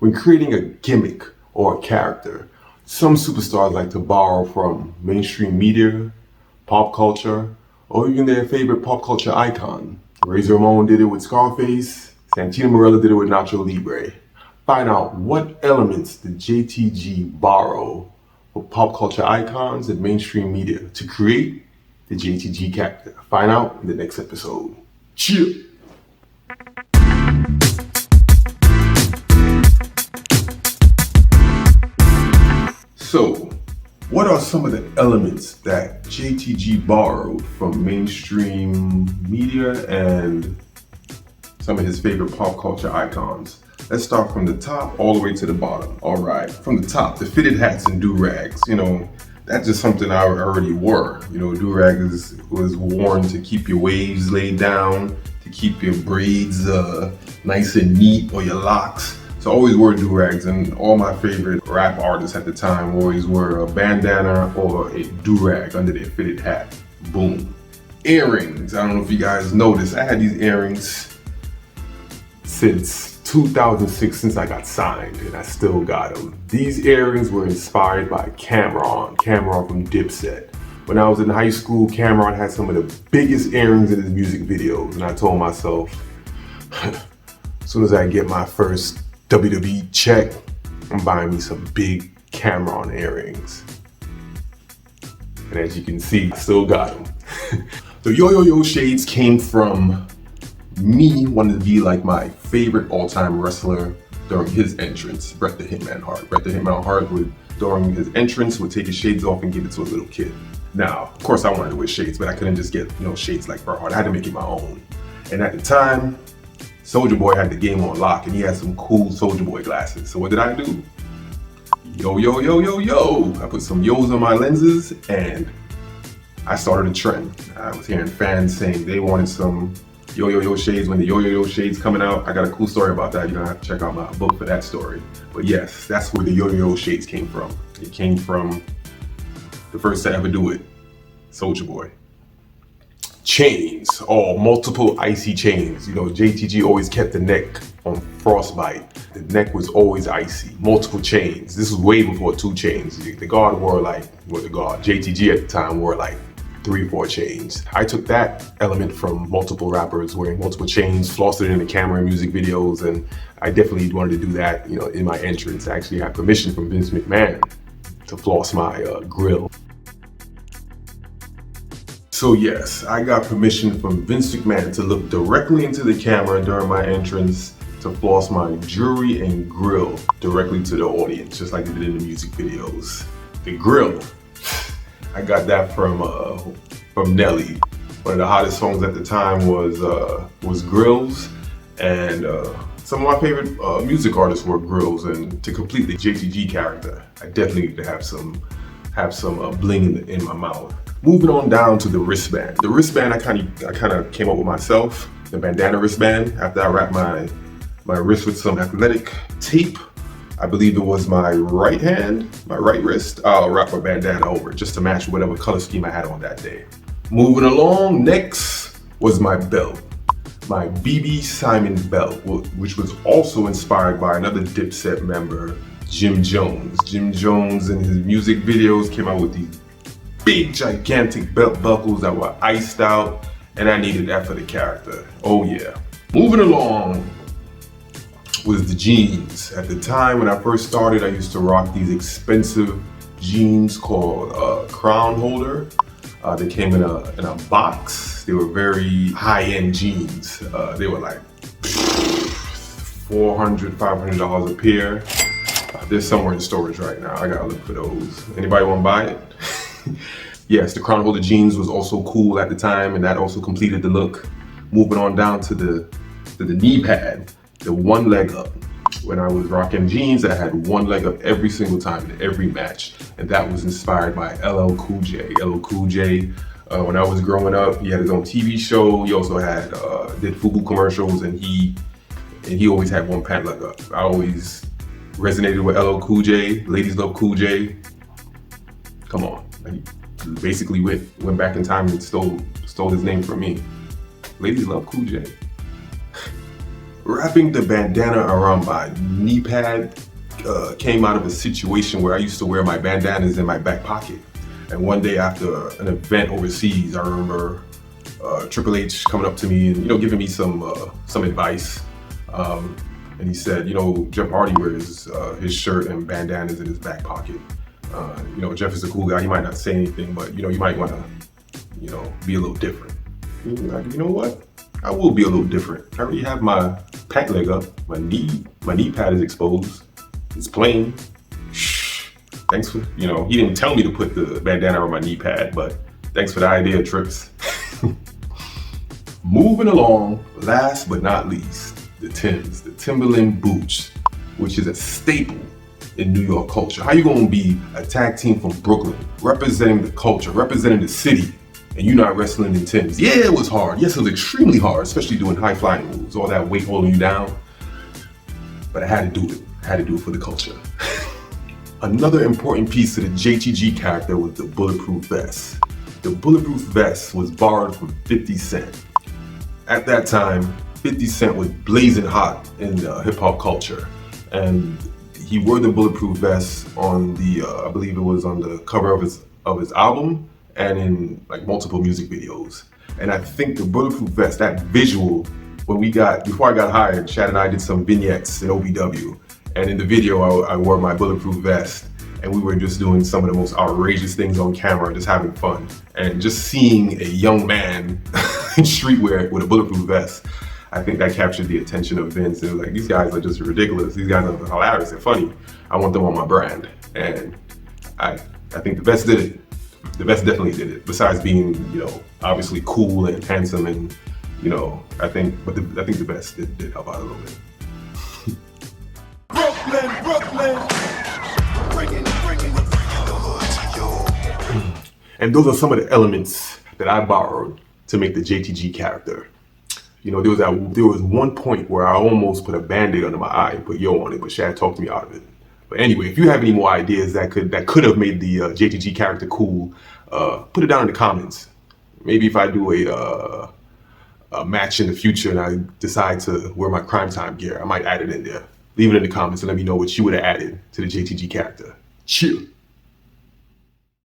When creating a gimmick or a character, some superstars like to borrow from mainstream media, pop culture, or even their favorite pop culture icon. Razor Ramon did it with Scarface, Santino Marella did it with Nacho Libre. Find out what elements the JTG borrow for pop culture icons and mainstream media to create the JTG character. Find out in the next episode. Cheers! So, what are some of the elements that JTG borrowed from mainstream media and some of his favorite pop culture icons? Let's start from the top all the way to the bottom. All right, from the top, the fitted hats and do-rags. That's just something I already wore. Do-rag was worn to keep your waves laid down, to keep your braids nice and neat, or your locks. So I always wore do-rags, and all my favorite rap artists at the time always wore a bandana or a do-rag under their fitted hat. Boom. Earrings. I don't know if you guys noticed, I had these earrings since 2006, since I got signed, and I still got them. These earrings were inspired by Cameron from Dipset. When I was in high school, Cameron had some of the biggest earrings in his music videos, and I told myself, as soon as I get my first WWE check, I'm buying me some big Cameron earrings. And as you can see, I still got them. The Yoyo Shades came from me wanting to be like my favorite all-time wrestler during his entrance, Bret the Hitman Hart. Bret the Hitman Hart during his entrance, would take his shades off and give it to a little kid. Now, of course I wanted to wear shades, but I couldn't just get shades like Bret Hart. I had to make it my own. And at the time, Soulja Boy had the game on lock, and he had some cool Soulja Boy glasses. So what did I do? Yo. I put some yo's on my lenses, and I started a trend. I was hearing fans saying they wanted some Yo Shades. When the Yo Shades coming out, I got a cool story about that. You're gonna have to check out my book for that story. But yes, that's where the Yo Shades came from. It came from the first to ever do it, Soulja Boy. Chains, multiple icy chains. JTG always kept the neck on frostbite. The neck was always icy, multiple chains. This was way before 2 chains. The guard wore JTG at the time wore like 3 or 4 chains. I took that element from multiple rappers wearing multiple chains, flossed it in the camera and music videos, and I definitely wanted to do that, in my entrance. I actually had permission from Vince McMahon to floss my grill. So yes, I got permission from Vince McMahon to look directly into the camera during my entrance to floss my jewelry and grill directly to the audience, just like they did in the music videos. The grill, I got that from Nelly. One of the hottest songs at the time was Grills, and some of my favorite music artists wore grills. And to complete the JTG character, I definitely need to have some bling in my mouth. Moving on down to the wristband. The wristband I kind of came up with myself. The bandana wristband. After I wrapped my wrist with some athletic tape, I believe it was my right wrist, I'll wrap a bandana over it just to match whatever color scheme I had on that day. Moving along, next was my belt. My BB Simon belt, which was also inspired by another Dipset member, Jim Jones. Jim Jones in his music videos came out with these big, gigantic belt buckles that were iced out, and I needed that for the character. Oh yeah. Moving along was the jeans. At the time when I first started, I used to rock these expensive jeans called Crown Holder. They came in a box. They were very high-end jeans. They were like $400, $500 a pair. They're somewhere in storage right now. I gotta look for those. Anybody wanna buy it? Yes, the Crown Holder jeans was also cool at the time, and that also completed the look. Moving on down to the Kneepad, the one leg up. When I was rocking jeans, I had one leg up every single time in every match, and that was inspired by LL Cool J. LL Cool J, when I was growing up, he had his own TV show. He also had did FUBU commercials, and he always had one pant leg up. I always resonated with LL Cool J. Ladies love Cool J. Come on. He basically went back in time and stole his name from me. Ladies love Cool J. Wrapping the bandana around my knee pad came out of a situation where I used to wear my bandanas in my back pocket. And one day after an event overseas, I remember Triple H coming up to me and giving me some advice. And he said, Jeff Hardy wears his shirt and bandanas in his back pocket. Jeff is a cool guy. He might not say anything, but you might want to be a little different. Like, you know what? I will be a little different. I already have my pant leg up. My knee pad is exposed. It's plain. Shh. Thanks for, he didn't tell me to put the bandana on my knee pad, but thanks for the idea, Trips. Moving along, last but not least, the Timbs, the Timberlin Boots, which is a staple in New York culture. How you gonna be a tag team from Brooklyn, representing the culture, representing the city, and you're not wrestling in Timbs? Yeah, it was hard. Yes, it was extremely hard, especially doing high flying moves, all that weight holding you down. But I had to do it. I had to do it for the culture. Another important piece of the JTG character was the Bulletproof Vest. The Bulletproof Vest was borrowed from 50 Cent. At that time, 50 Cent was blazing hot in hip hop culture. And he wore the Bulletproof Vest on the, I believe it was on the cover of his album and in like multiple music videos. And I think the Bulletproof Vest, that visual, before I got hired, Chad and I did some vignettes in OVW. And in the video, I wore my Bulletproof Vest, and we were just doing some of the most outrageous things on camera, just having fun. And just seeing a young man in streetwear with a Bulletproof Vest, I think that captured the attention of Vince. It was like, these guys are just ridiculous. These guys are hilarious. They're funny. I want them on my brand. And I think the Vest did it. The Vest definitely did it. Besides being, obviously cool and handsome, and I think the Vest did help out a little bit. Brooklyn. Bringing the hood to you. And those are some of the elements that I borrowed to make the JTG character. There was one point where I almost put a Band-Aid under my eye and put Yo on it, but Shad talked me out of it. But anyway, if you have any more ideas that could have made the JTG character cool, put it down in the comments. Maybe if I do a match in the future and I decide to wear my Crime Time gear, I might add it in there. Leave it in the comments and let me know what you would have added to the JTG character. Chill.